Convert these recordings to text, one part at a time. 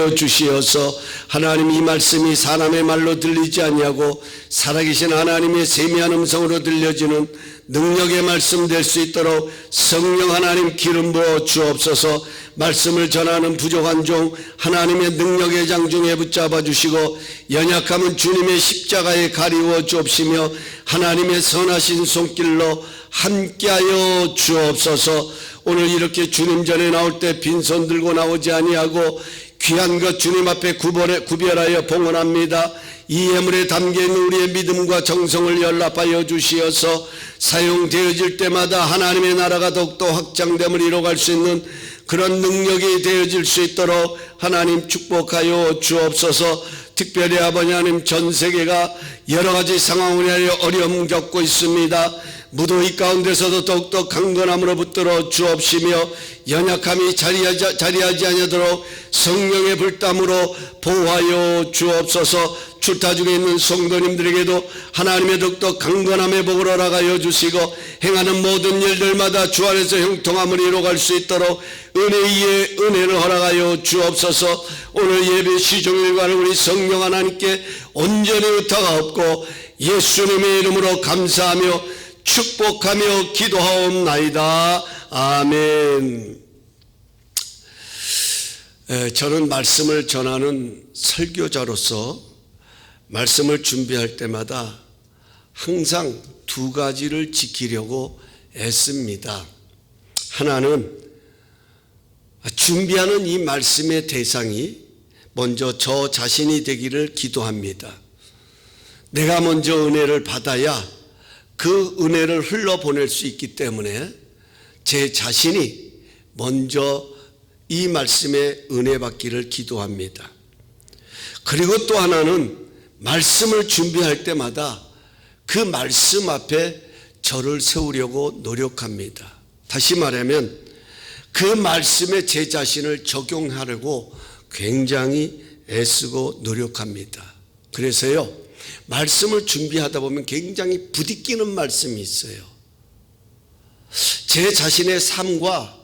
주시어서 하나님 이 말씀이 사람의 말로 들리지 아니하고 살아계신 하나님의 세미한 음성으로 들려지는 능력의 말씀 될 수 있도록 성령 하나님 기름 부어 주옵소서. 말씀을 전하는 부족한 종 하나님의 능력의 장중에 붙잡아 주시고 연약함은 주님의 십자가에 가리워 주옵시며 하나님의 선하신 손길로 함께하여 주옵소서. 오늘 이렇게 주님 전에 나올 때 빈손 들고 나오지 아니하고 귀한 것 주님 앞에 구별하여 봉헌합니다. 이 예물에 담겨있는 우리의 믿음과 정성을 연락하여 주시어서 사용되어질 때마다 하나님의 나라가 더욱더 확장됨을 이뤄갈 수 있는 그런 능력이 되어질 수 있도록 하나님 축복하여 주옵소서. 특별히 아버지 하나님, 전 세계가 여러 가지 상황으로 인하여 어려움 겪고 있습니다. 무더위 가운데서도 더욱더 강건함으로 붙들어 주옵시며 연약함이 자리하지 아니하도록 성령의 불담으로 보호하여 주옵소서. 출타 중에 있는 성도님들에게도 하나님의 더욱더 강건함의 복을 허락하여 주시고 행하는 모든 일들마다 주 안에서 형통함을 이뤄갈 수 있도록 은혜 위에 은혜를 허락하여 주옵소서. 오늘 예배 시종일관을 우리 성령 하나님께 온전히 의탁가 없고 예수님의 이름으로 감사하며 축복하며 기도하옵나이다. 아멘. 저는 말씀을 전하는 설교자로서 말씀을 준비할 때마다 항상 두 가지를 지키려고 애씁니다. 하나는 준비하는 이 말씀의 대상이 먼저 저 자신이 되기를 기도합니다. 내가 먼저 은혜를 받아야 그 은혜를 흘러보낼 수 있기 때문에 제 자신이 먼저 이 말씀에 은혜 받기를 기도합니다. 그리고 또 하나는 말씀을 준비할 때마다 그 말씀 앞에 저를 세우려고 노력합니다. 다시 말하면 그 말씀에 제 자신을 적용하려고 굉장히 애쓰고 노력합니다. 그래서요, 말씀을 준비하다 보면 굉장히 부딪히는 말씀이 있어요. 제 자신의 삶과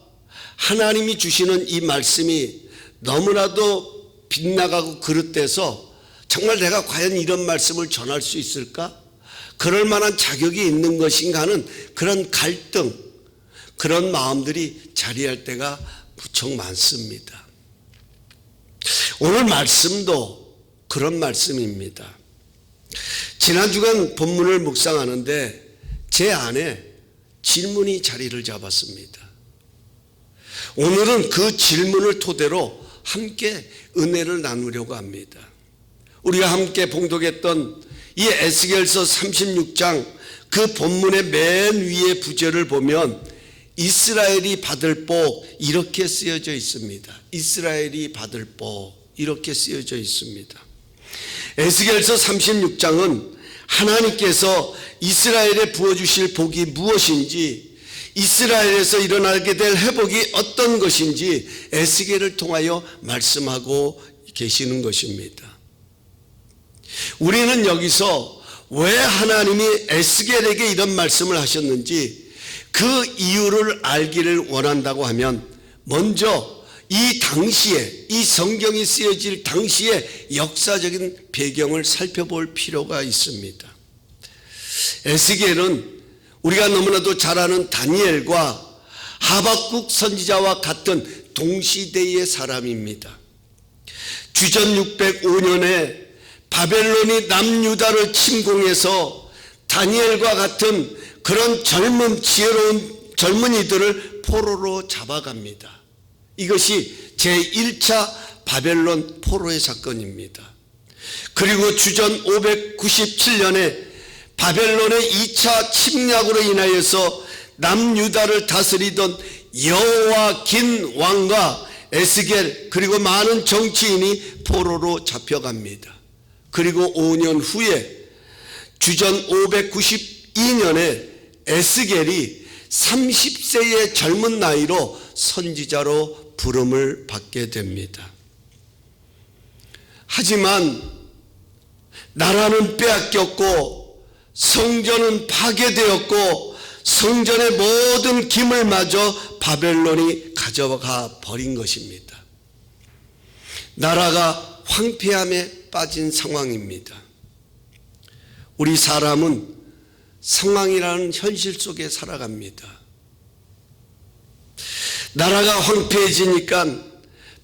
하나님이 주시는 이 말씀이 너무나도 빗나가고 그릇돼서 정말 내가 과연 이런 말씀을 전할 수 있을까? 그럴 만한 자격이 있는 것인가 하는 그런 갈등, 그런 마음들이 자리할 때가 무척 많습니다. 오늘 말씀도 그런 말씀입니다. 지난 주간 본문을 묵상하는데 제 안에 질문이 자리를 잡았습니다. 오늘은 그 질문을 토대로 함께 은혜를 나누려고 합니다. 우리가 함께 봉독했던 이 에스겔서 36장 그 본문의 맨 위에 부제를 보면 이스라엘이 받을 복 이렇게 쓰여져 있습니다. 이스라엘이 받을 복 이렇게 쓰여져 있습니다. 에스겔서 36장은 하나님께서 이스라엘에 부어주실 복이 무엇인지, 이스라엘에서 일어나게 될 회복이 어떤 것인지 에스겔을 통하여 말씀하고 계시는 것입니다. 우리는 여기서 왜 하나님이 에스겔에게 이런 말씀을 하셨는지 그 이유를 알기를 원한다고 하면 먼저 이 당시에, 이 성경이 쓰여질 당시의 역사적인 배경을 살펴볼 필요가 있습니다. 에스겔은 우리가 너무나도 잘 아는 다니엘과 하박국 선지자와 같은 동시대의 사람입니다. 주전 605년에 바벨론이 남유다를 침공해서 다니엘과 같은 그런 젊은 지혜로운 젊은이들을 포로로 잡아갑니다. 이것이 제1차 바벨론 포로의 사건입니다. 그리고 주전 597년에 바벨론의 2차 침략으로 인하여서 남유다를 다스리던 여호와긴 왕과 에스겔 그리고 많은 정치인이 포로로 잡혀갑니다. 그리고 5년 후에 주전 592년에 에스겔이 30세의 젊은 나이로 선지자로 부름을 받게 됩니다. 하지만 나라는 빼앗겼고 성전은 파괴되었고 성전의 모든 기물마저 바벨론이 가져가 버린 것입니다. 나라가 황폐함에 빠진 상황입니다. 우리 사람은 상황이라는 현실 속에 살아갑니다. 나라가 황폐해지니까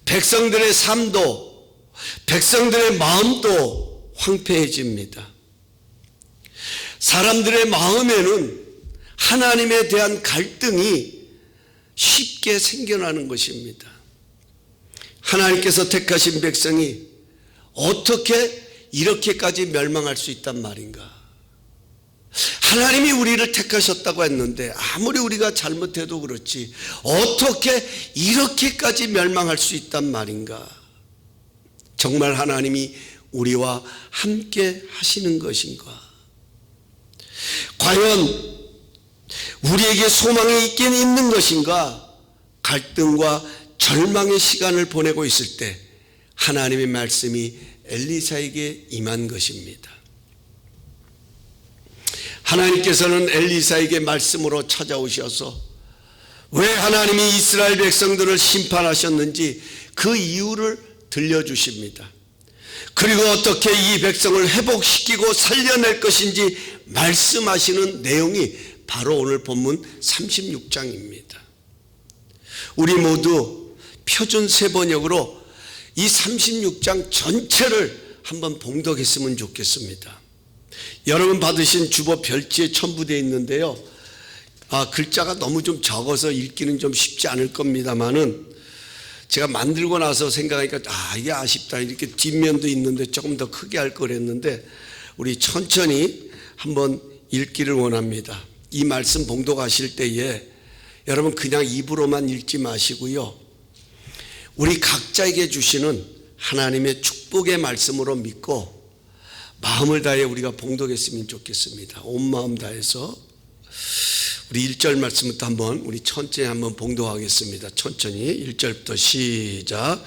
백성들의 삶도, 백성들의 마음도 황폐해집니다. 사람들의 마음에는 하나님에 대한 갈등이 쉽게 생겨나는 것입니다. 하나님께서 택하신 백성이 어떻게 이렇게까지 멸망할 수 있단 말인가? 하나님이 우리를 택하셨다고 했는데 아무리 우리가 잘못해도 그렇지 어떻게 이렇게까지 멸망할 수 있단 말인가? 정말 하나님이 우리와 함께 하시는 것인가? 과연 우리에게 소망이 있긴 있는 것인가? 갈등과 절망의 시간을 보내고 있을 때 하나님의 말씀이 엘리사에게 임한 것입니다. 하나님께서는 엘리사에게 말씀으로 찾아오셔서 왜 하나님이 이스라엘 백성들을 심판하셨는지 그 이유를 들려주십니다. 그리고 어떻게 이 백성을 회복시키고 살려낼 것인지 말씀하시는 내용이 바로 오늘 본문 36장입니다. 우리 모두 표준 세번역으로 이 36장 전체를 한번 봉독했으면 좋겠습니다. 여러분 받으신 주보 별지에 첨부되어 있는데요. 글자가 너무 좀 적어서 읽기는 좀 쉽지 않을 겁니다만은 제가 만들고 나서 생각하니까 이게 아쉽다. 이렇게 뒷면도 있는데 조금 더 크게 할 걸 했는데 우리 천천히 한번 읽기를 원합니다. 이 말씀 봉독하실 때에 여러분 그냥 입으로만 읽지 마시고요. 우리 각자에게 주시는 하나님의 축복의 말씀으로 믿고 마음을 다해 우리가 봉독했으면 좋겠습니다. 온 마음 다해서 우리 1절 말씀부터 한번 우리 천천히 한번 봉독하겠습니다. 천천히 1절부터 시작.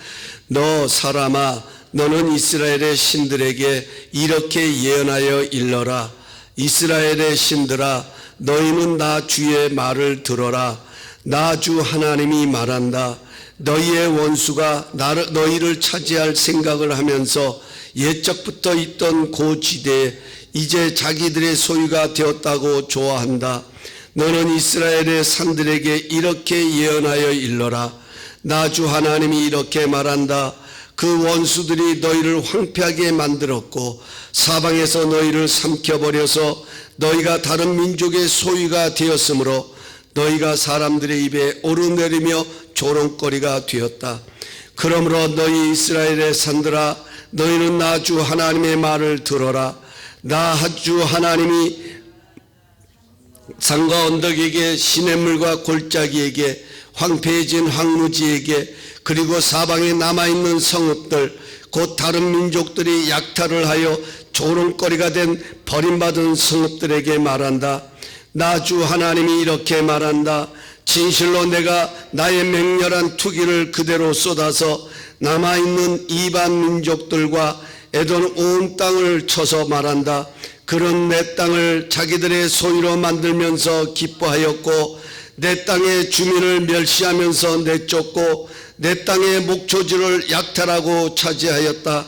너 사람아 너는 이스라엘의 신들에게 이렇게 예언하여 일러라. 이스라엘의 신들아 너희는 나 주의 말을 들어라. 나 주 하나님이 말한다. 너희의 원수가 너희를 차지할 생각을 하면서 옛적부터 있던 고지대에 이제 자기들의 소유가 되었다고 좋아한다. 너는 이스라엘의 산들에게 이렇게 예언하여 일러라. 나 주 하나님이 이렇게 말한다. 그 원수들이 너희를 황폐하게 만들었고 사방에서 너희를 삼켜버려서 너희가 다른 민족의 소유가 되었으므로 너희가 사람들의 입에 오르내리며 조롱거리가 되었다. 그러므로 너희 이스라엘의 산들아 너희는 나 주 하나님의 말을 들어라. 나 주 하나님이 산과 언덕에게 시냇물과 골짜기에게 황폐해진 황무지에게 그리고 사방에 남아있는 성읍들 곧 다른 민족들이 약탈을 하여 조롱거리가 된 버림받은 성읍들에게 말한다. 나 주 하나님이 이렇게 말한다. 진실로 내가 나의 맹렬한 투기를 그대로 쏟아서 남아있는 이방 민족들과 에돔 온 땅을 쳐서 말한다. 그런 내 땅을 자기들의 소유로 만들면서 기뻐하였고 내 땅의 주민을 멸시하면서 내쫓고 내 땅의 목초지를 약탈하고 차지하였다.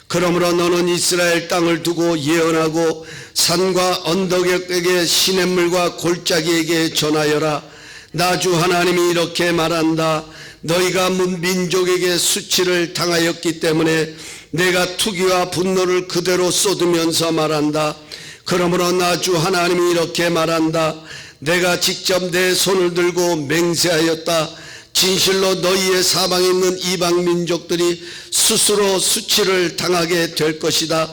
그러므로 너는 이스라엘 땅을 두고 예언하고 산과 언덕에게 시냇물과 골짜기에게 전하여라. 나 주 하나님이 이렇게 말한다. 너희가 민족에게 수치를 당하였기 때문에 내가 투기와 분노를 그대로 쏟으면서 말한다. 그러므로 나 주 하나님이 이렇게 말한다. 내가 직접 내 손을 들고 맹세하였다. 진실로 너희의 사방에 있는 이방 민족들이 스스로 수치를 당하게 될 것이다.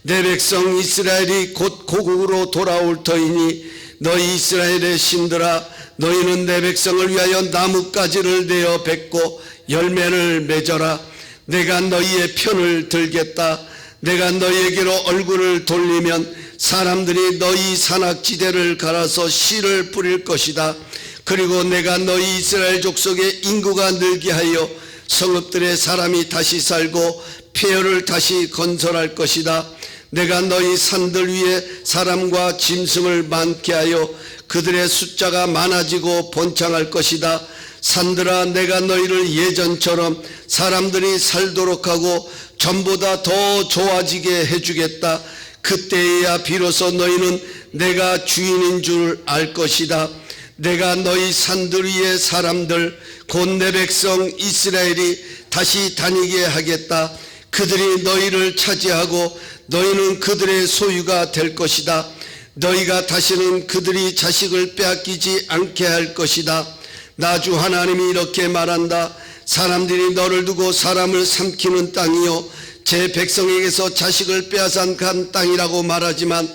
내 백성 이스라엘이 곧 고국으로 돌아올 터이니 너희 이스라엘의 신들아 너희는 내 백성을 위하여 나뭇가지를 내어 뱉고 열매를 맺어라. 내가 너희의 편을 들겠다. 내가 너희에게로 얼굴을 돌리면 사람들이 너희 산악지대를 갈아서 씨를 뿌릴 것이다. 그리고 내가 너희 이스라엘 족속의 인구가 늘게 하여 성읍들의 사람이 다시 살고 폐허를 다시 건설할 것이다. 내가 너희 산들 위에 사람과 짐승을 많게 하여 그들의 숫자가 많아지고 번창할 것이다. 산들아, 내가 너희를 예전처럼 사람들이 살도록 하고 전보다 더 좋아지게 해주겠다. 그때야 비로소 너희는 내가 주인인 줄 알 것이다. 내가 너희 산들 위의 사람들 곧 내 백성 이스라엘이 다시 다니게 하겠다. 그들이 너희를 차지하고 너희는 그들의 소유가 될 것이다. 너희가 다시는 그들이 자식을 빼앗기지 않게 할 것이다. 나 주 하나님이 이렇게 말한다. 사람들이 너를 두고 사람을 삼키는 땅이요 제 백성에게서 자식을 빼앗은 간 땅이라고 말하지만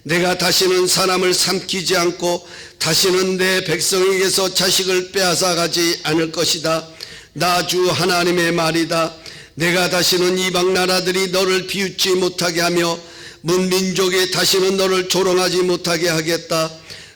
내가 다시는 사람을 삼키지 않고 다시는 내 백성에게서 자식을 빼앗아 가지 않을 것이다. 나 주 하나님의 말이다. 내가 다시는 이방 나라들이 너를 비웃지 못하게 하며 문민족이 다시는 너를 조롱하지 못하게 하겠다.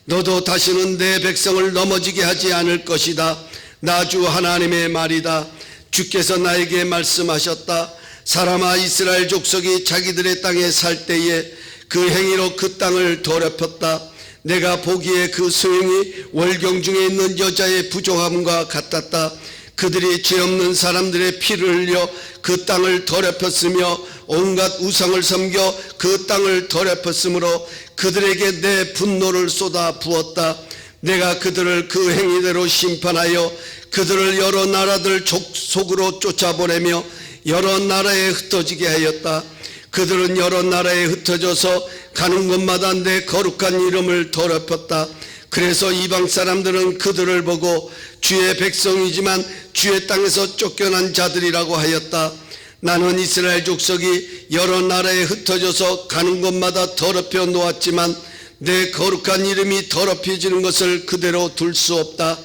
너도 다시는 내 백성을 넘어지게 하지 않을 것이다. 나 주 하나님의 말이다. 주께서 나에게 말씀하셨다. 사람아, 이스라엘 족속이 자기들의 땅에 살 때에 그 행위로 그 땅을 더럽혔다. 내가 보기에 그 소용이 월경 중에 있는 여자의 부정함과 같았다. 그들이 죄 없는 사람들의 피를 흘려 그 땅을 더럽혔으며 온갖 우상을 섬겨 그 땅을 더럽혔으므로 그들에게 내 분노를 쏟아 부었다. 내가 그들을 그 행위대로 심판하여 그들을 여러 나라들 속으로 쫓아보내며 여러 나라에 흩어지게 하였다. 그들은 여러 나라에 흩어져서 가는 곳마다 내 거룩한 이름을 더럽혔다. 그래서 이방 사람들은 그들을 보고 주의 백성이지만 주의 땅에서 쫓겨난 자들이라고 하였다. 나는 이스라엘 족속이 여러 나라에 흩어져서 가는 곳마다 더럽혀 놓았지만 내 거룩한 이름이 더럽혀지는 것을 그대로 둘 수 없다.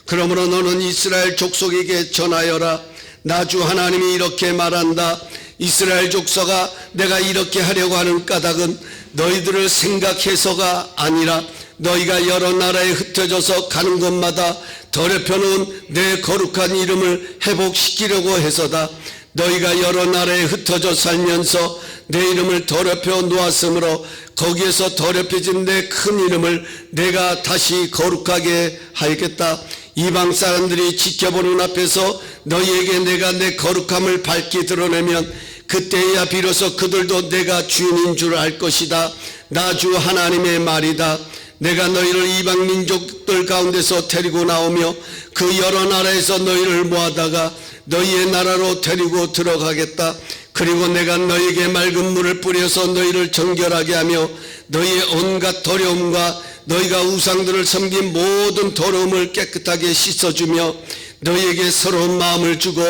그러므로 너는 이스라엘 족속에게 전하여라. 나 주 하나님이 이렇게 말한다. 이스라엘 족속아, 내가 이렇게 하려고 하는 까닭은 너희들을 생각해서가 아니라 너희가 여러 나라에 흩어져서 가는 곳마다 더럽혀 놓은 내 거룩한 이름을 회복시키려고 해서다. 너희가 여러 나라에 흩어져 살면서 내 이름을 더럽혀 놓았으므로 거기에서 더럽혀진 내 큰 이름을 내가 다시 거룩하게 하겠다. 이방 사람들이 지켜보는 앞에서 너희에게 내가 내 거룩함을 밝히 드러내면 그때야 비로소 그들도 내가 주인인 줄 알 것이다. 나 주 하나님의 말이다. 내가 너희를 이방 민족들 가운데서 데리고 나오며 그 여러 나라에서 너희를 모아다가 너희의 나라로 데리고 들어가겠다. 그리고 내가 너희에게 맑은 물을 뿌려서 너희를 정결하게 하며 너희의 온갖 더러움과 너희가 우상들을 섬긴 모든 더러움을 깨끗하게 씻어주며 너희에게 새로운 마음을 주고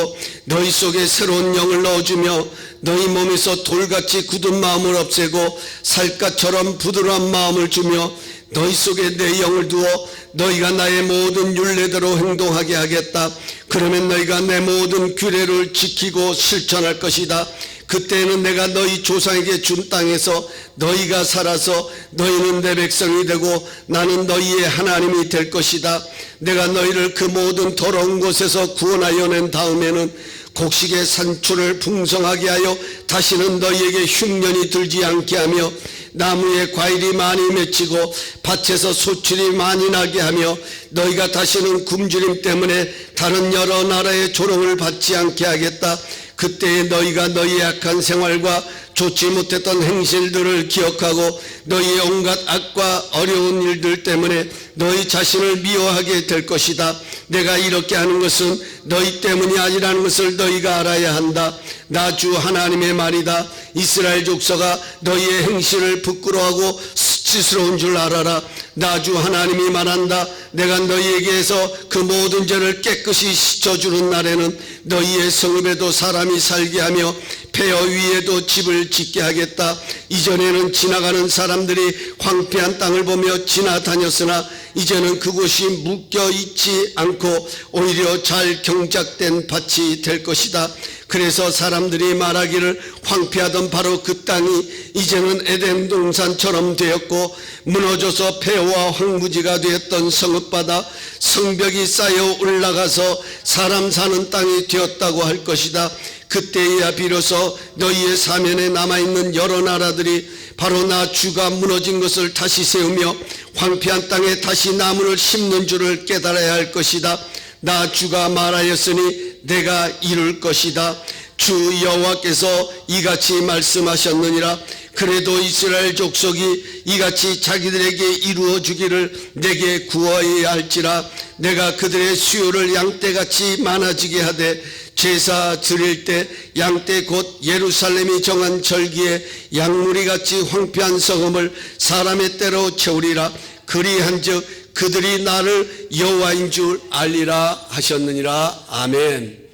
너희 속에 새로운 영을 넣어주며 너희 몸에서 돌같이 굳은 마음을 없애고 살갗처럼 부드러운 마음을 주며 너희 속에 내 영을 두어 너희가 나의 모든 율례대로 행동하게 하겠다. 그러면 너희가 내 모든 규례를 지키고 실천할 것이다. 그때는 내가 너희 조상에게 준 땅에서 너희가 살아서 너희는 내 백성이 되고 나는 너희의 하나님이 될 것이다. 내가 너희를 그 모든 더러운 곳에서 구원하여 낸 다음에는 곡식의 산출을 풍성하게 하여 다시는 너희에게 흉년이 들지 않게 하며 나무에 과일이 많이 맺히고 밭에서 소출이 많이 나게 하며 너희가 다시는 굶주림 때문에 다른 여러 나라의 조롱을 받지 않게 하겠다. 그때에 너희가 너희의 악한 생활과 좋지 못했던 행실들을 기억하고 너희의 온갖 악과 어려운 일들 때문에 너희 자신을 미워하게 될 것이다. 내가 이렇게 하는 것은 너희 때문이 아니라는 것을 너희가 알아야 한다. 나 주 하나님의 말이다. 이스라엘 족속아, 너희의 행실을 부끄러워하고 수치스러운 줄 알아라. 나 주 하나님이 말한다. 내가 너희에게서 그 모든 죄를 깨끗이 씻어주는 날에는 너희의 성읍에도 사람이 살게 하며 폐허 위에도 집을 짓게 하겠다. 이전에는 지나가는 사람들이 황폐한 땅을 보며 지나다녔으나 이제는 그곳이 묶여 있지 않고 오히려 잘 경작된 밭이 될 것이다. 그래서 사람들이 말하기를 황폐하던 바로 그 땅이 이제는 에덴 동산처럼 되었고 무너져서 폐허와 황무지가 되었던 성읍바다 성벽이 쌓여 올라가서 사람 사는 땅이 되었다고 할 것이다. 그때야 비로소 너희의 사면에 남아있는 여러 나라들이 바로 나 주가 무너진 것을 다시 세우며 황폐한 땅에 다시 나무를 심는 줄을 깨달아야 할 것이다. 나 주가 말하였으니 내가 이룰 것이다. 주 여호와께서 이같이 말씀하셨느니라. 그래도 이스라엘 족속이 이같이 자기들에게 이루어 주기를 내게 구하여야 할지라. 내가 그들의 수요를 양떼같이 많아지게 하되 제사 드릴 때 양떼 곧 예루살렘이 정한 절기에 양무리같이 황폐한 성읍을 사람의 때로 채우리라. 그리한즉 그들이 나를 여호와인 줄 알리라 하셨느니라. 아멘.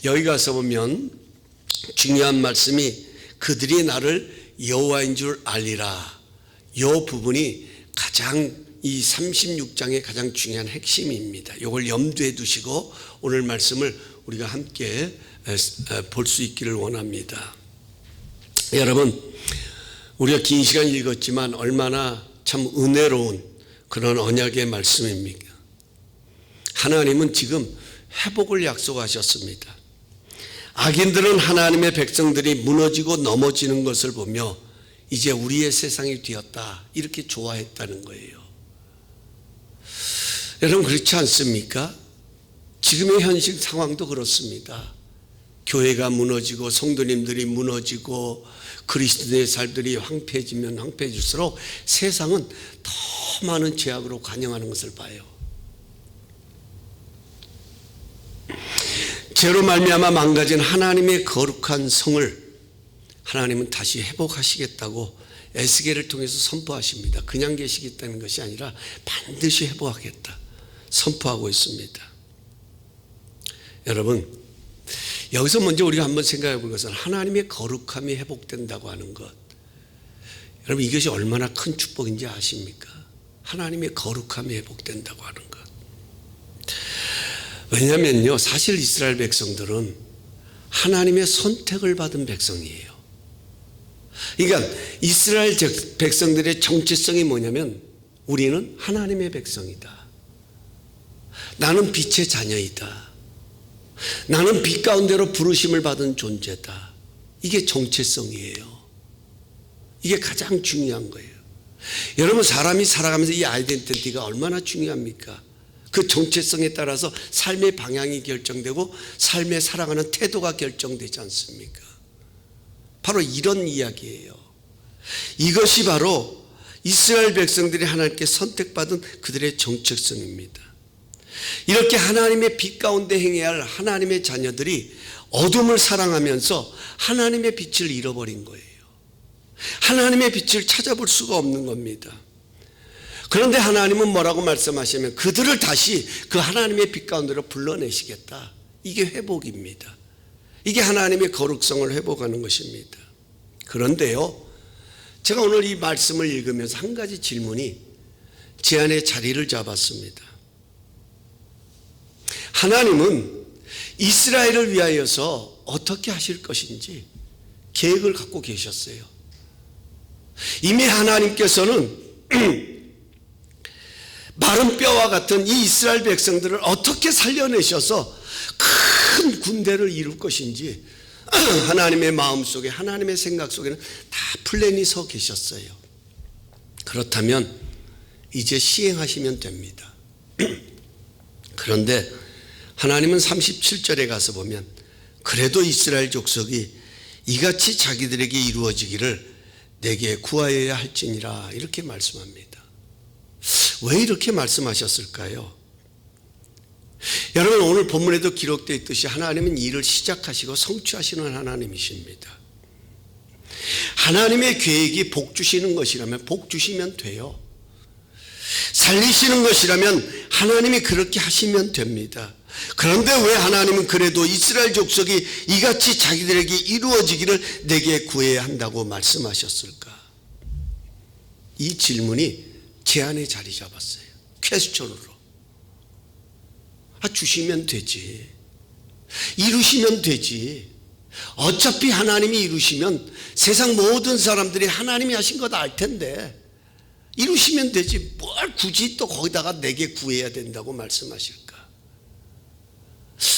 여기 가서 보면 중요한 말씀이 그들이 나를 여호와인 줄 알리라. 이 부분이 가장 이 36장의 가장 중요한 핵심입니다. 이걸 염두에 두시고 오늘 말씀을 우리가 함께 볼 수 있기를 원합니다. 여러분, 우리가 긴 시간 읽었지만 얼마나 참 은혜로운 그런 언약의 말씀입니까? 하나님은 지금 회복을 약속하셨습니다. 악인들은 하나님의 백성들이 무너지고 넘어지는 것을 보며 이제 우리의 세상이 되었다 이렇게 좋아했다는 거예요. 여러분, 그렇지 않습니까? 지금의 현실 상황도 그렇습니다. 교회가 무너지고 성도님들이 무너지고 그리스도의 삶들이 황폐해지면 황폐해질수록 세상은 더 많은 죄악으로 관영하는 것을 봐요. 죄로 말미암아 망가진 하나님의 거룩한 성을 하나님은 다시 회복하시겠다고 에스겔을 통해서 선포하십니다. 그냥 계시겠다는 것이 아니라 반드시 회복하겠다 선포하고 있습니다. 여러분, 여기서 먼저 우리가 한번 생각해 볼 것은 하나님의 거룩함이 회복된다고 하는 것. 여러분, 이것이 얼마나 큰 축복인지 아십니까? 하나님의 거룩함이 회복된다고 하는 것. 왜냐하면요, 사실 이스라엘 백성들은 하나님의 선택을 받은 백성이에요. 그러니까 이스라엘 백성들의 정체성이 뭐냐면 우리는 하나님의 백성이다. 나는 빛의 자녀이다. 나는 빛 가운데로 부르심을 받은 존재다. 이게 정체성이에요. 이게 가장 중요한 거예요. 여러분, 사람이 살아가면서 이 아이덴티티가 얼마나 중요합니까? 그 정체성에 따라서 삶의 방향이 결정되고 삶의 살아가는 태도가 결정되지 않습니까? 바로 이런 이야기예요. 이것이 바로 이스라엘 백성들이 하나님께 선택받은 그들의 정체성입니다. 이렇게 하나님의 빛 가운데 행해야 할 하나님의 자녀들이 어둠을 사랑하면서 하나님의 빛을 잃어버린 거예요. 하나님의 빛을 찾아볼 수가 없는 겁니다. 그런데 하나님은 뭐라고 말씀하시면 그들을 다시 그 하나님의 빛 가운데로 불러내시겠다. 이게 회복입니다. 이게 하나님의 거룩성을 회복하는 것입니다. 그런데요, 제가 오늘 이 말씀을 읽으면서 한 가지 질문이 제 안에 자리를 잡았습니다. 하나님은 이스라엘을 위하여서 어떻게 하실 것인지 계획을 갖고 계셨어요. 이미 하나님께서는 마른 뼈와 같은 이 이스라엘 백성들을 어떻게 살려내셔서 큰 군대를 이룰 것인지 하나님의 마음속에, 하나님의 생각 속에는 다 플랜이 서 계셨어요. 그렇다면 이제 시행하시면 됩니다. 그런데 하나님은 37절에 가서 보면 그래도 이스라엘 족속이 이같이 자기들에게 이루어지기를 내게 구하여야 할지니라 이렇게 말씀합니다. 왜 이렇게 말씀하셨을까요? 여러분, 오늘 본문에도 기록되어 있듯이 하나님은 일을 시작하시고 성취하시는 하나님이십니다. 하나님의 계획이 복 주시는 것이라면 복 주시면 돼요. 살리시는 것이라면 하나님이 그렇게 하시면 됩니다. 그런데 왜 하나님은 그래도 이스라엘 족속이 이같이 자기들에게 이루어지기를 내게 구해야 한다고 말씀하셨을까? 이 질문이 제 안에 자리 잡았어요. 퀘스천으로. 주시면 되지. 이루시면 되지. 어차피 하나님이 이루시면 세상 모든 사람들이 하나님이 하신 거 다 알 텐데 이루시면 되지. 뭘 굳이 또 거기다가 내게 구해야 된다고 말씀하실까?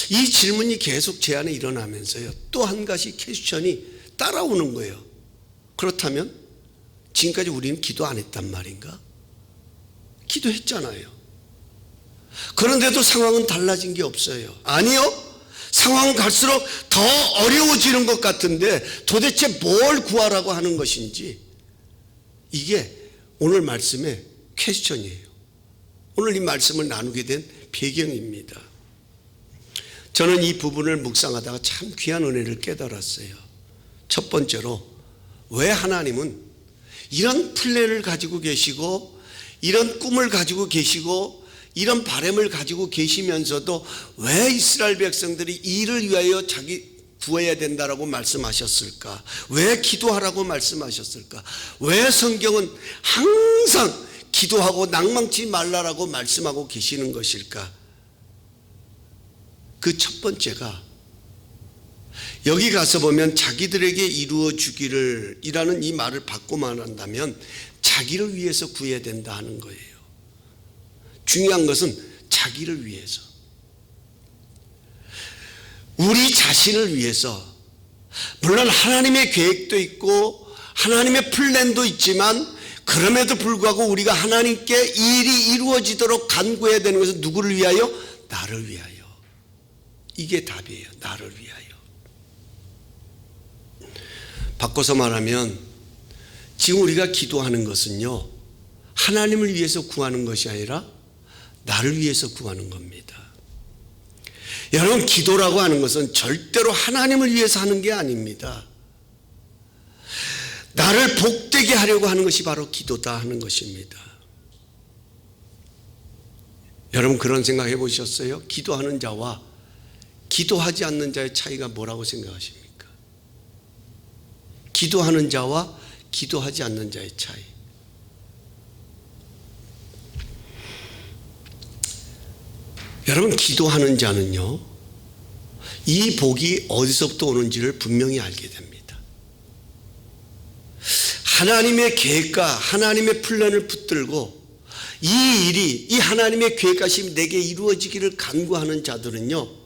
이 질문이 계속 제 안에 일어나면서요, 또 한 가지 퀘스천이 따라오는 거예요. 그렇다면 지금까지 우리는 기도 안 했단 말인가? 기도했잖아요. 그런데도 상황은 달라진 게 없어요. 아니요. 상황은 갈수록 더 어려워지는 것 같은데 도대체 뭘 구하라고 하는 것인지, 이게 오늘 말씀의 퀘스천이에요. 오늘 이 말씀을 나누게 된 배경입니다. 저는 이 부분을 묵상하다가 참 귀한 은혜를 깨달았어요. 첫 번째로, 왜 하나님은 이런 플랜을 가지고 계시고 이런 꿈을 가지고 계시고 이런 바람을 가지고 계시면서도 왜 이스라엘 백성들이 이를 위하여 자기 구해야 된다라고 말씀하셨을까? 왜 기도하라고 말씀하셨을까? 왜 성경은 항상 기도하고 낭망치 말라라고 말씀하고 계시는 것일까? 그 첫 번째가, 여기 가서 보면 자기들에게 이루어 주기를 이라는 이 말을 바꾸만 한다면 자기를 위해서 구해야 된다 하는 거예요. 중요한 것은 자기를 위해서, 우리 자신을 위해서. 물론 하나님의 계획도 있고 하나님의 플랜도 있지만 그럼에도 불구하고 우리가 하나님께 일이 이루어지도록 간구해야 되는 것은 누구를 위하여? 나를 위하여. 이게 답이에요. 나를 위하여. 바꿔서 말하면 지금 우리가 기도하는 것은요, 하나님을 위해서 구하는 것이 아니라 나를 위해서 구하는 겁니다. 여러분, 기도라고 하는 것은 절대로 하나님을 위해서 하는 게 아닙니다. 나를 복되게 하려고 하는 것이 바로 기도다 하는 것입니다. 여러분, 그런 생각 해보셨어요? 기도하는 자와 기도하지 않는 자의 차이가 뭐라고 생각하십니까? 기도하는 자와 기도하지 않는 자의 차이. 여러분, 기도하는 자는요, 이 복이 어디서부터 오는지를 분명히 알게 됩니다. 하나님의 계획과 하나님의 플랜을 붙들고 이 일이, 이 하나님의 계획까지 내게 이루어지기를 간구하는 자들은요,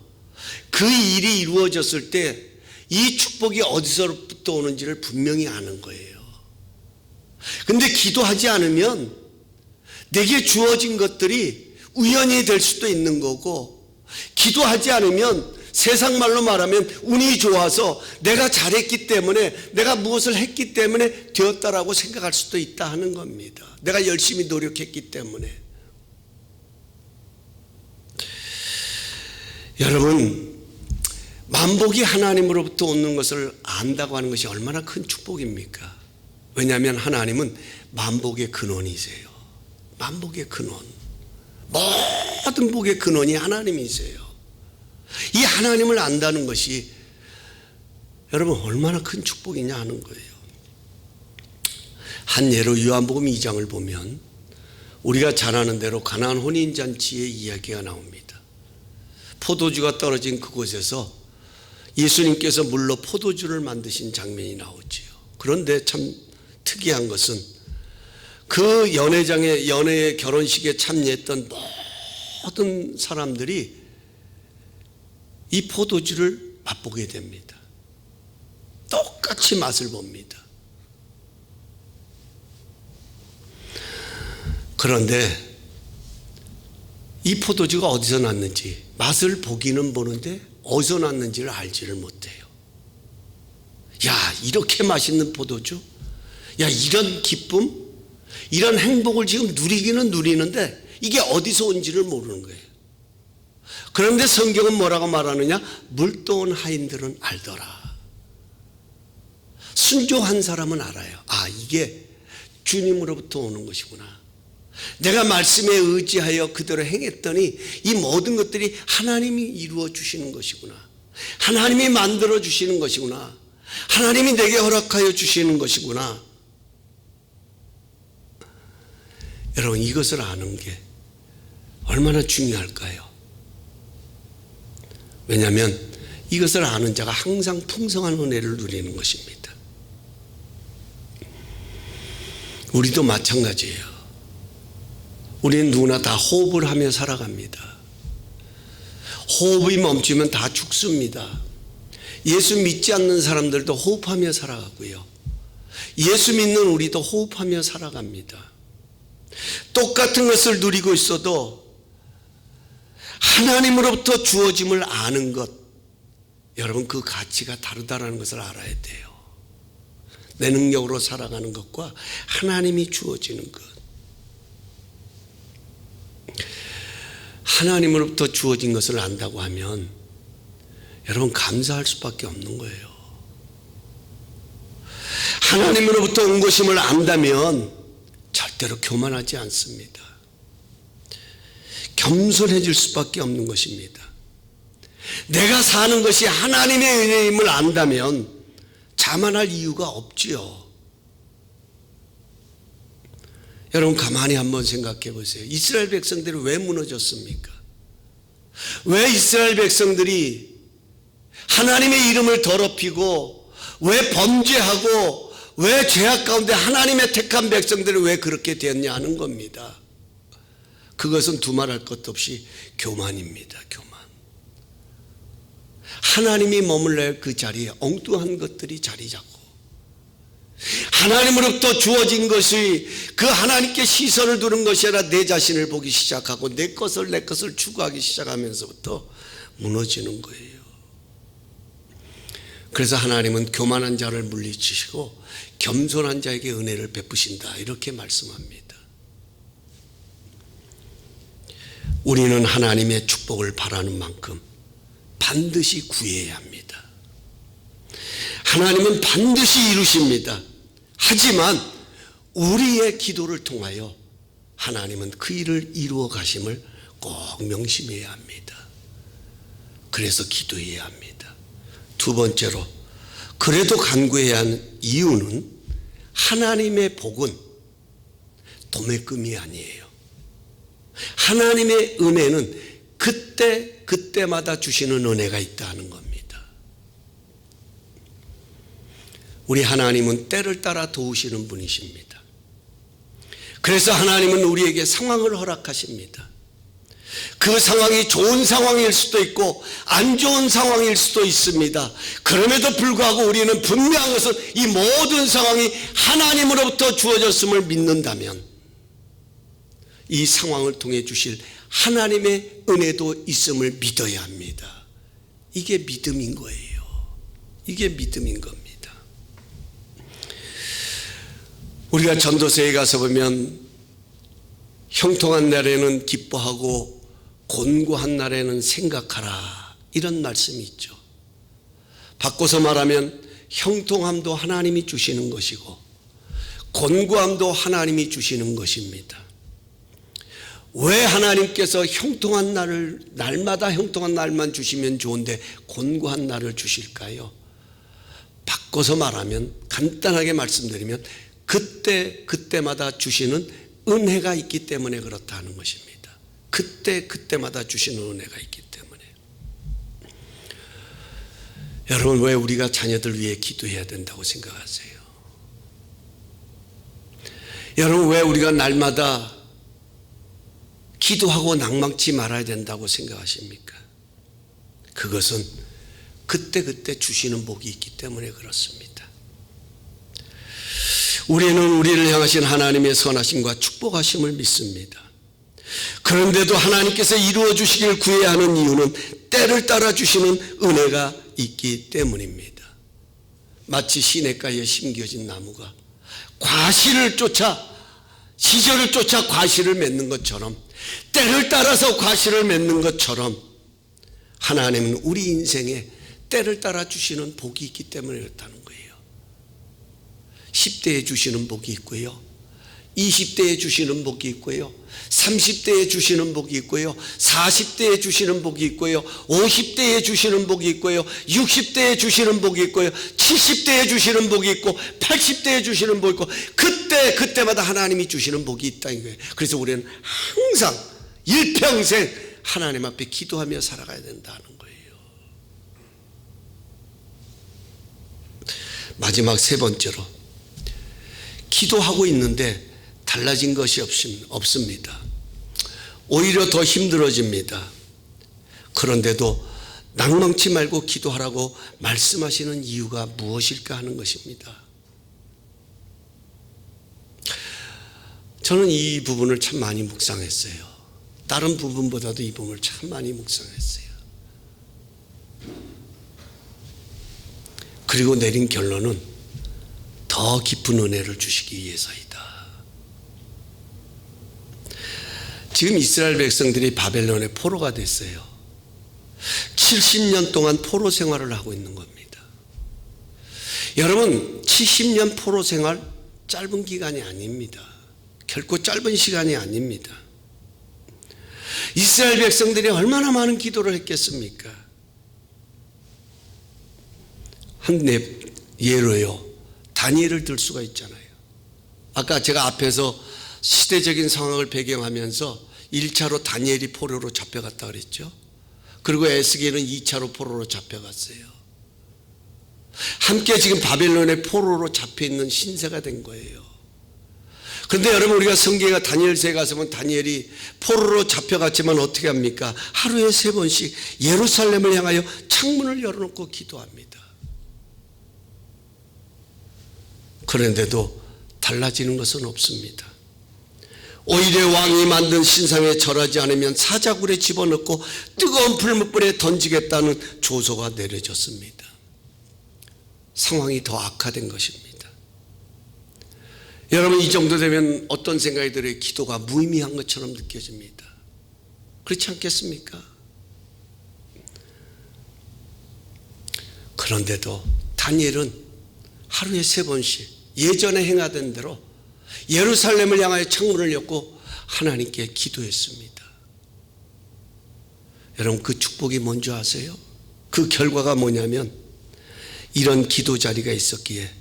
그 일이 이루어졌을 때 이 축복이 어디서부터 오는지를 분명히 아는 거예요. 근데 기도하지 않으면 내게 주어진 것들이 우연이 될 수도 있는 거고, 기도하지 않으면 세상 말로 말하면 운이 좋아서 내가 잘했기 때문에, 내가 무엇을 했기 때문에 되었다라고 생각할 수도 있다 하는 겁니다. 내가 열심히 노력했기 때문에. 여러분, 만복이 하나님으로부터 오는 것을 안다고 하는 것이 얼마나 큰 축복입니까? 왜냐하면 하나님은 만복의 근원이세요. 만복의 근원, 모든 복의 근원이 하나님이세요. 이 하나님을 안다는 것이 여러분 얼마나 큰 축복이냐 하는 거예요. 한 예로 요한복음 2장을 보면 우리가 잘 아는 대로 가나안 혼인잔치의 이야기가 나옵니다. 포도주가 떨어진 그곳에서 예수님께서 물로 포도주를 만드신 장면이 나오지요. 그런데 참 특이한 것은 그 연회의 결혼식에 참여했던 모든 사람들이 이 포도주를 맛보게 됩니다. 똑같이 맛을 봅니다. 그런데 이 포도주가 어디서 났는지, 맛을 보기는 보는데 어디서 났는지를 알지를 못해요. 야, 이렇게 맛있는 포도주? 야, 이런 기쁨? 이런 행복을 지금 누리기는 누리는데 이게 어디서 온지를 모르는 거예요. 그런데 성경은 뭐라고 말하느냐? 물도온 하인들은 알더라. 순종한 사람은 알아요. 아, 이게 주님으로부터 오는 것이구나. 내가 말씀에 의지하여 그대로 행했더니 이 모든 것들이 하나님이 이루어 주시는 것이구나. 하나님이 만들어 주시는 것이구나. 하나님이 내게 허락하여 주시는 것이구나. 여러분, 이것을 아는 게 얼마나 중요할까요? 왜냐하면 이것을 아는 자가 항상 풍성한 은혜를 누리는 것입니다. 우리도 마찬가지예요. 우리는 누구나 다 호흡을 하며 살아갑니다. 호흡이 멈추면 다 죽습니다. 예수 믿지 않는 사람들도 호흡하며 살아가고요. 예수 믿는 우리도 호흡하며 살아갑니다. 똑같은 것을 누리고 있어도 하나님으로부터 주어짐을 아는 것, 여러분 그 가치가 다르다는 것을 알아야 돼요. 내 능력으로 살아가는 것과 하나님이 주어지는 것. 하나님으로부터 주어진 것을 안다고 하면 여러분 감사할 수밖에 없는 거예요. 하나님으로부터 온 것임을 안다면 절대로 교만하지 않습니다. 겸손해질 수밖에 없는 것입니다. 내가 사는 것이 하나님의 은혜임을 안다면 자만할 이유가 없지요. 여러분 가만히 한번 생각해 보세요. 이스라엘 백성들이 왜 무너졌습니까? 왜 이스라엘 백성들이 하나님의 이름을 더럽히고 왜 범죄하고 왜 죄악 가운데 하나님의 택한 백성들이 왜 그렇게 되었냐 하는 겁니다. 그것은 두말할 것도 없이 교만입니다. 교만. 하나님이 머물러야 그 자리에 엉뚱한 것들이 자리 잡고 하나님으로부터 주어진 것이 그 하나님께 시선을 두는 것이 아니라 내 자신을 보기 시작하고 내 것을 추구하기 시작하면서부터 무너지는 거예요. 그래서 하나님은 교만한 자를 물리치시고 겸손한 자에게 은혜를 베푸신다 이렇게 말씀합니다. 우리는 하나님의 축복을 바라는 만큼 반드시 구해야 합니다. 하나님은 반드시 이루십니다. 하지만 우리의 기도를 통하여 하나님은 그 일을 이루어 가심을 꼭 명심해야 합니다. 그래서 기도해야 합니다. 두 번째로 그래도 간구해야 하는 이유는 하나님의 복은 도매금이 아니에요. 하나님의 은혜는 그때마다 주시는 은혜가 있다는 겁니다. 우리 하나님은 때를 따라 도우시는 분이십니다. 그래서 하나님은 우리에게 상황을 허락하십니다. 그 상황이 좋은 상황일 수도 있고 안 좋은 상황일 수도 있습니다. 그럼에도 불구하고 우리는 분명한 것은 이 모든 상황이 하나님으로부터 주어졌음을 믿는다면 이 상황을 통해 주실 하나님의 은혜도 있음을 믿어야 합니다. 이게 믿음인 거예요. 이게 믿음인 겁니다. 우리가 전도서에 가서 보면 형통한 날에는 기뻐하고 곤고한 날에는 생각하라 이런 말씀이 있죠. 바꿔서 말하면 형통함도 하나님이 주시는 것이고 곤고함도 하나님이 주시는 것입니다. 왜 하나님께서 형통한 날을 날마다 형통한 날만 주시면 좋은데 곤고한 날을 주실까요? 바꿔서 말하면 간단하게 말씀드리면 그때마다 주시는 은혜가 있기 때문에 그렇다는 것입니다. 그때마다 주시는 은혜가 있기 때문에. 여러분 왜 우리가 자녀들 위해 기도해야 된다고 생각하세요? 여러분 왜 우리가 날마다 기도하고 낭망치 말아야 된다고 생각하십니까? 그것은 그때 주시는 복이 있기 때문에 그렇습니다. 우리는 우리를 향하신 하나님의 선하심과 축복하심을 믿습니다. 그런데도 하나님께서 이루어 주시길 구해야 하는 이유는 때를 따라 주시는 은혜가 있기 때문입니다. 마치 시냇가에 심겨진 나무가 시절을 쫓아 과실을 맺는 것처럼 때를 따라서 과실을 맺는 것처럼 하나님은 우리 인생에 때를 따라 주시는 복이 있기 때문에 그렇다는 거예요. 10대에 주시는 복이 있고요, 20대에 주시는 복이 있고요, 30대에 주시는 복이 있고요, 40대에 주시는 복이 있고요, 50대에 주시는 복이 있고요, 60대에 주시는 복이 있고요, 70대에 주시는 복이 있고 80대에 주시는 복이 있고 그때마다 하나님이 주시는 복이 있다는 거예요. 그래서 우리는 항상 일평생 하나님 앞에 기도하며 살아가야 된다는 거예요. 마지막 세 번째로 기도하고 있는데 달라진 것이 없습니다. 오히려 더 힘들어집니다. 그런데도 낭망치 말고 기도하라고 말씀하시는 이유가 무엇일까 하는 것입니다. 저는 이 부분을 참 많이 묵상했어요. 다른 부분보다도 이 부분을 참 많이 묵상했어요. 그리고 내린 결론은 더 깊은 은혜를 주시기 위해서이다. 지금 이스라엘 백성들이 바벨론의 포로가 됐어요. 70년 동안 포로 생활을 하고 있는 겁니다. 여러분, 70년 포로 생활 짧은 기간이 아닙니다. 결코 짧은 시간이 아닙니다. 이스라엘 백성들이 얼마나 많은 기도를 했겠습니까? 한 예로요, 다니엘을 들 수가 있잖아요. 아까 제가 앞에서 시대적인 상황을 배경하면서 1차로 다니엘이 포로로 잡혀갔다 그랬죠. 그리고 에스겔은 2차로 포로로 잡혀갔어요. 함께 지금 바벨론의 포로로 잡혀있는 신세가 된 거예요. 그런데 여러분, 우리가 성경에 다니엘서에 가서 보면 다니엘이 포로로 잡혀갔지만 어떻게 합니까? 하루에 3번씩 예루살렘을 향하여 창문을 열어놓고 기도합니다. 그런데도 달라지는 것은 없습니다. 오히려 왕이 만든 신상에 절하지 않으면 사자굴에 집어넣고 뜨거운 불못불에 던지겠다는 조소가 내려졌습니다. 상황이 더 악화된 것입니다. 여러분, 이 정도 되면 어떤 생각이 들어요? 기도가 무의미한 것처럼 느껴집니다. 그렇지 않겠습니까? 그런데도 다니엘은 하루에 3번씩 예전에 행하던 대로 예루살렘을 향하여 창문을 열고 하나님께 기도했습니다. 여러분, 그 축복이 뭔지 아세요? 그 결과가 뭐냐면 이런 기도 자리가 있었기에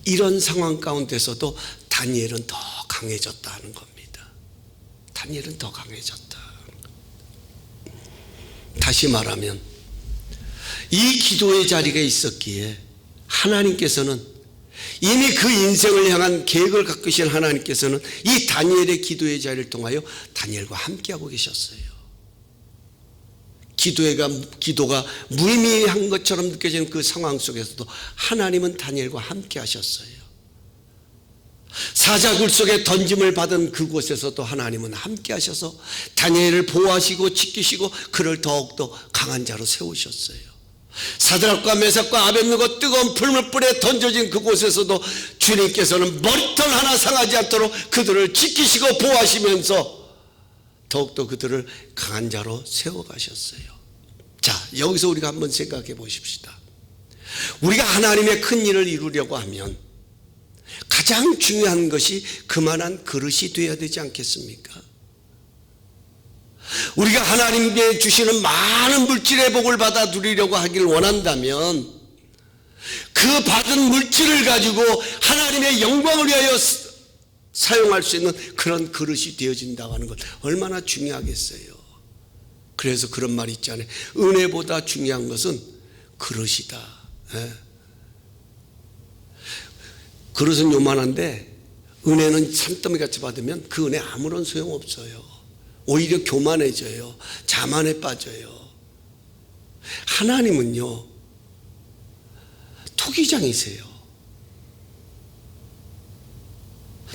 이런 상황 가운데서도 다니엘은 더 강해졌다 하는 겁니다. 다니엘은 더 강해졌다. 다시 말하면 이 기도의 자리가 있었기에 하나님께서는 이미 그 인생을 향한 계획을 갖고 계신 하나님께서는 이 다니엘의 기도의 자리를 통하여 다니엘과 함께하고 계셨어요. 기도가 무의미한 것처럼 느껴지는 그 상황 속에서도 하나님은 다니엘과 함께 하셨어요. 사자굴 속에 던짐을 받은 그곳에서도 하나님은 함께 하셔서 다니엘을 보호하시고 지키시고 그를 더욱더 강한 자로 세우셨어요. 사드락과 메삭과 아벳느고 뜨거운 불물불에 던져진 그곳에서도 주님께서는 머리털 하나 상하지 않도록 그들을 지키시고 보호하시면서 더욱더 그들을 강한 자로 세워가셨어요. 자, 여기서 우리가 한번 생각해 보십시다. 우리가 하나님의 큰 일을 이루려고 하면 가장 중요한 것이 그만한 그릇이 되어야 되지 않겠습니까? 우리가 하나님께 주시는 많은 물질의 복을 받아 누리려고 하기를 원한다면 그 받은 물질을 가지고 하나님의 영광을 위하여 사용할 수 있는 그런 그릇이 되어진다고 하는 것 얼마나 중요하겠어요. 그래서 그런 말이 있잖아요. 은혜보다 중요한 것은 그릇이다. 그릇은 요만한데 은혜는 산더미같이 받으면 그 은혜 아무런 소용없어요. 오히려 교만해져요. 자만에 빠져요. 하나님은요, 토기장이세요.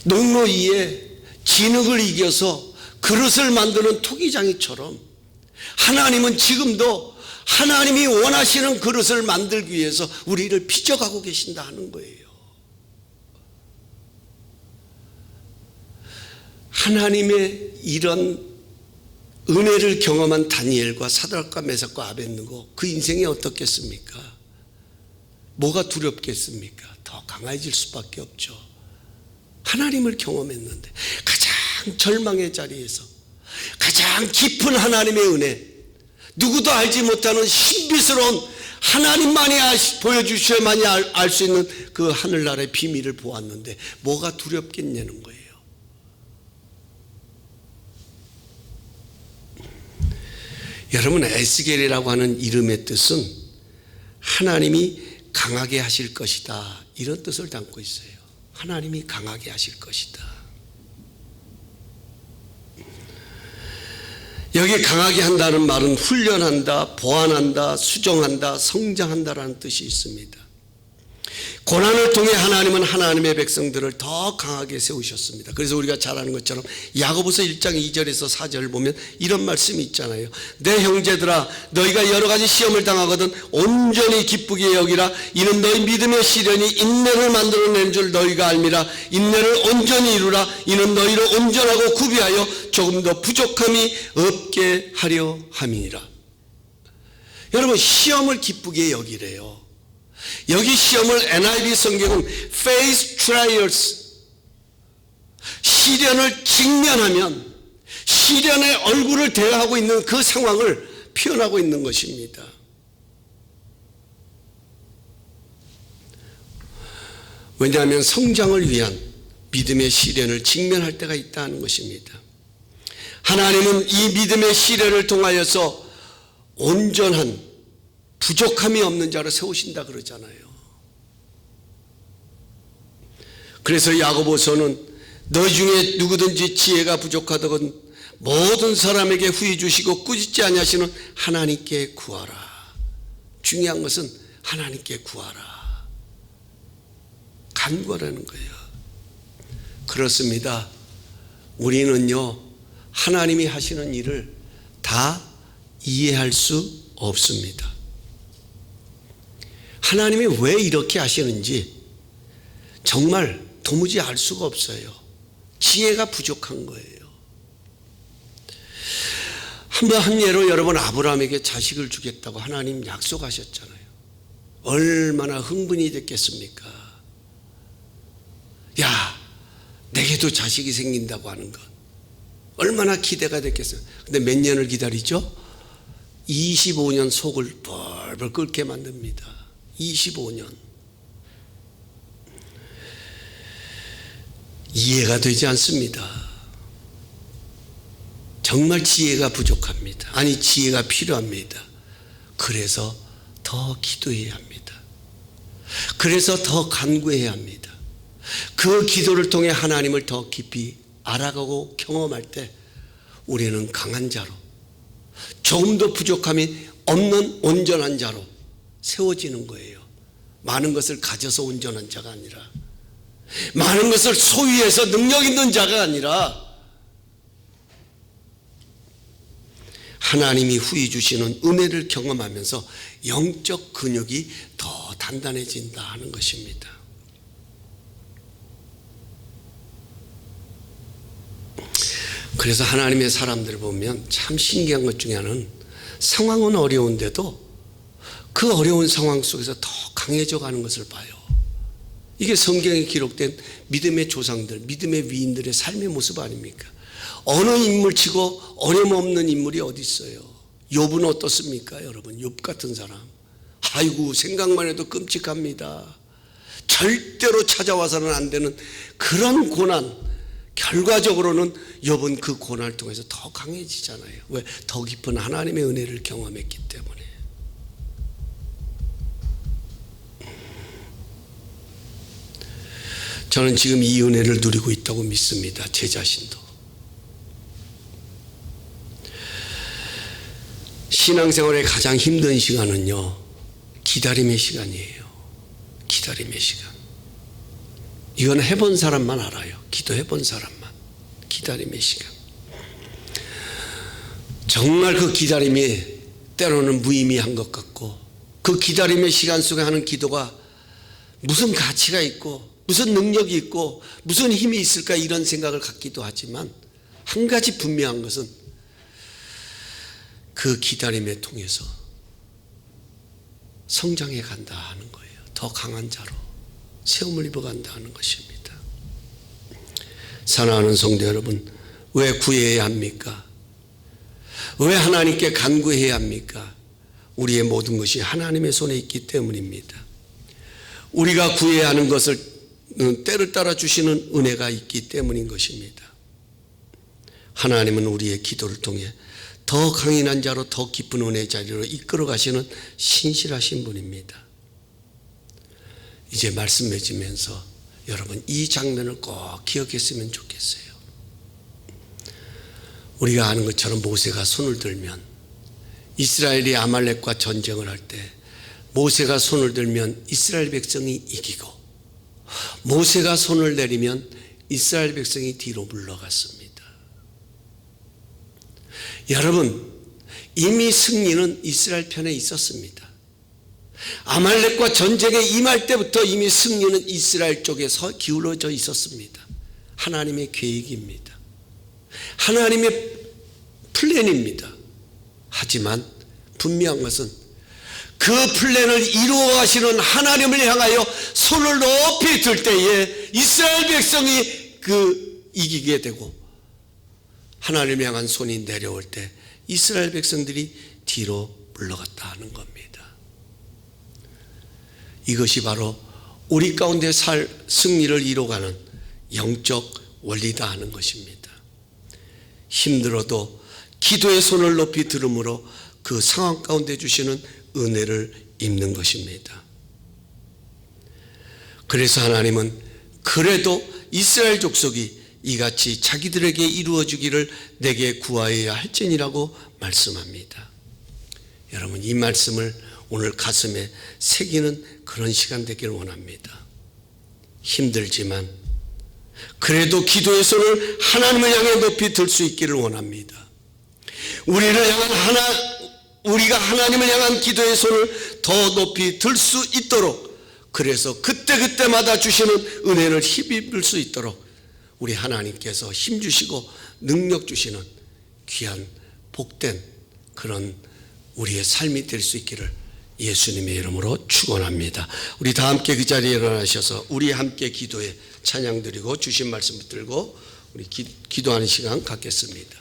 농로 위에 진흙을 이겨서 그릇을 만드는 토기장이처럼 하나님은 지금도 하나님이 원하시는 그릇을 만들기 위해서 우리를 빚어가고 계신다 하는 거예요. 하나님의 이런 은혜를 경험한 다니엘과 사드락과 메삭과 아벳느고 그 인생이 어떻겠습니까? 뭐가 두렵겠습니까? 더 강해질 수밖에 없죠. 하나님을 경험했는데 가장 절망의 자리에서 가장 깊은 하나님의 은혜, 누구도 알지 못하는 신비스러운 하나님만이 보여주셔야만이 알 수 있는 그 하늘나라의 비밀을 보았는데 뭐가 두렵겠냐는 거예요. 여러분, 에스겔이라고 하는 이름의 뜻은 하나님이 강하게 하실 것이다, 이런 뜻을 담고 있어요. 하나님이 강하게 하실 것이다. 여기 강하게 한다는 말은 훈련한다, 보완한다, 수정한다, 성장한다라는 뜻이 있습니다. 고난을 통해 하나님은 하나님의 백성들을 더 강하게 세우셨습니다. 그래서 우리가 잘 아는 것처럼 야고보서 1장 2절에서 4절 보면 이런 말씀이 있잖아요. 내 형제들아, 너희가 여러 가지 시험을 당하거든 온전히 기쁘게 여기라. 이는 너희 믿음의 시련이 인내를 만들어내는 줄 너희가 알미라. 인내를 온전히 이루라. 이는 너희를 온전하고 구비하여 조금 더 부족함이 없게 하려 함이니라. 여러분, 시험을 기쁘게 여기래요. 여기 시험을 NIV 성경은 face trials, 시련을 직면하면 시련의 얼굴을 대하고 있는 그 상황을 표현하고 있는 것입니다. 왜냐하면 성장을 위한 믿음의 시련을 직면할 때가 있다는 것입니다. 하나님은 이 믿음의 시련을 통하여서 온전한 부족함이 없는 자로 세우신다 그러잖아요. 그래서 야고보서는 너희 중에 누구든지 지혜가 부족하다건 모든 사람에게 후히 주시고 꾸짖지 아니하시는 하나님께 구하라. 중요한 것은 하나님께 구하라. 간구하라는 거예요. 그렇습니다. 우리는요, 하나님이 하시는 일을 다 이해할 수 없습니다. 하나님이 왜 이렇게 하시는지 정말 도무지 알 수가 없어요. 지혜가 부족한 거예요. 한 예로 여러분, 아브라함에게 자식을 주겠다고 하나님 약속하셨잖아요. 얼마나 흥분이 됐겠습니까? 야, 내게도 자식이 생긴다고 하는 것 얼마나 기대가 됐겠어요. 근데 몇 년을 기다리죠? 25년 속을 벌벌 끓게 만듭니다. 25년. 이해가 되지 않습니다. 정말 지혜가 부족합니다. 아니, 지혜가 필요합니다. 그래서 더 기도해야 합니다. 그래서 더 간구해야 합니다. 그 기도를 통해 하나님을 더 깊이 알아가고 경험할 때 우리는 강한 자로, 조금도 부족함이 없는 온전한 자로 세워지는 거예요. 많은 것을 가져서 온전한 자가 아니라, 많은 것을 소유해서 능력 있는 자가 아니라, 하나님이 후히 주시는 은혜를 경험하면서 영적 근육이 더 단단해진다 하는 것입니다. 그래서 하나님의 사람들 보면 참 신기한 것 중에 하나는 상황은 어려운데도 그 어려운 상황 속에서 더 강해져 가는 것을 봐요. 이게 성경에 기록된 믿음의 조상들, 믿음의 위인들의 삶의 모습 아닙니까? 어느 인물치고 어려움없는 인물이 어디 있어요? 욥은 어떻습니까, 여러분? 욥 같은 사람, 아이고, 생각만 해도 끔찍합니다. 절대로 찾아와서는 안 되는 그런 고난, 결과적으로는 욥은 그 고난을 통해서 더 강해지잖아요. 왜? 더 깊은 하나님의 은혜를 경험했기 때문에. 저는 지금 이 은혜를 누리고 있다고 믿습니다. 제 자신도. 신앙생활의 가장 힘든 시간은요, 기다림의 시간이에요. 기다림의 시간. 이건 해본 사람만 알아요. 기도해본 사람만. 기다림의 시간. 정말 그 기다림이 때로는 무의미한 것 같고, 그 기다림의 시간 속에 하는 기도가 무슨 가치가 있고 무슨 능력이 있고 무슨 힘이 있을까, 이런 생각을 갖기도 하지만, 한 가지 분명한 것은 그 기다림에 통해서 성장해 간다 하는 거예요. 더 강한 자로 세움을 입어간다 하는 것입니다. 사랑하는 성도 여러분, 왜 구해야 합니까? 왜 하나님께 간구해야 합니까? 우리의 모든 것이 하나님의 손에 있기 때문입니다. 우리가 구해야 하는 것을 때를 따라 주시는 은혜가 있기 때문인 것입니다. 하나님은 우리의 기도를 통해 더 강인한 자로, 더 깊은 은혜의 자리로 이끌어 가시는 신실하신 분입니다. 이제 말씀 맺으면서 여러분, 이 장면을 꼭 기억했으면 좋겠어요. 우리가 아는 것처럼 모세가 손을 들면 이스라엘이 아말렉과 전쟁을 할 때 모세가 손을 들면 이스라엘 백성이 이기고 모세가 손을 내리면 이스라엘 백성이 뒤로 물러갔습니다. 여러분, 이미 승리는 이스라엘 편에 있었습니다. 아말렉과 전쟁에 임할 때부터 이미 승리는 이스라엘 쪽에서 기울어져 있었습니다. 하나님의 계획입니다. 하나님의 플랜입니다. 하지만 분명한 것은 그 플랜을 이루어 가시는 하나님을 향하여 손을 높이 들 때에 이스라엘 백성이 이기게 되고 하나님을 향한 손이 내려올 때 이스라엘 백성들이 뒤로 물러갔다 하는 겁니다. 이것이 바로 우리 가운데 승리를 이루어가는 영적 원리다 하는 것입니다. 힘들어도 기도의 손을 높이 들음으로 그 상황 가운데 주시는 은혜를 입는 것입니다. 그래서 하나님은 그래도 이스라엘 족속이 이같이 자기들에게 이루어지기를 내게 구하여야 할지니라고 말씀합니다. 여러분, 이 말씀을 오늘 가슴에 새기는 그런 시간 되기를 원합니다. 힘들지만 그래도 기도의 손을 하나님을 향해 높이 들 수 있기를 원합니다. 우리가 하나님을 향한 기도의 손을 더 높이 들 수 있도록, 그래서 그때그때마다 주시는 은혜를 힘입을 수 있도록 우리 하나님께서 힘 주시고 능력 주시는 귀한 복된 그런 우리의 삶이 될 수 있기를 예수님의 이름으로 축원합니다. 우리 다 함께 그 자리에 일어나셔서 우리 함께 기도에 찬양 드리고 주신 말씀 붙들고 우리 기도하는 시간 갖겠습니다.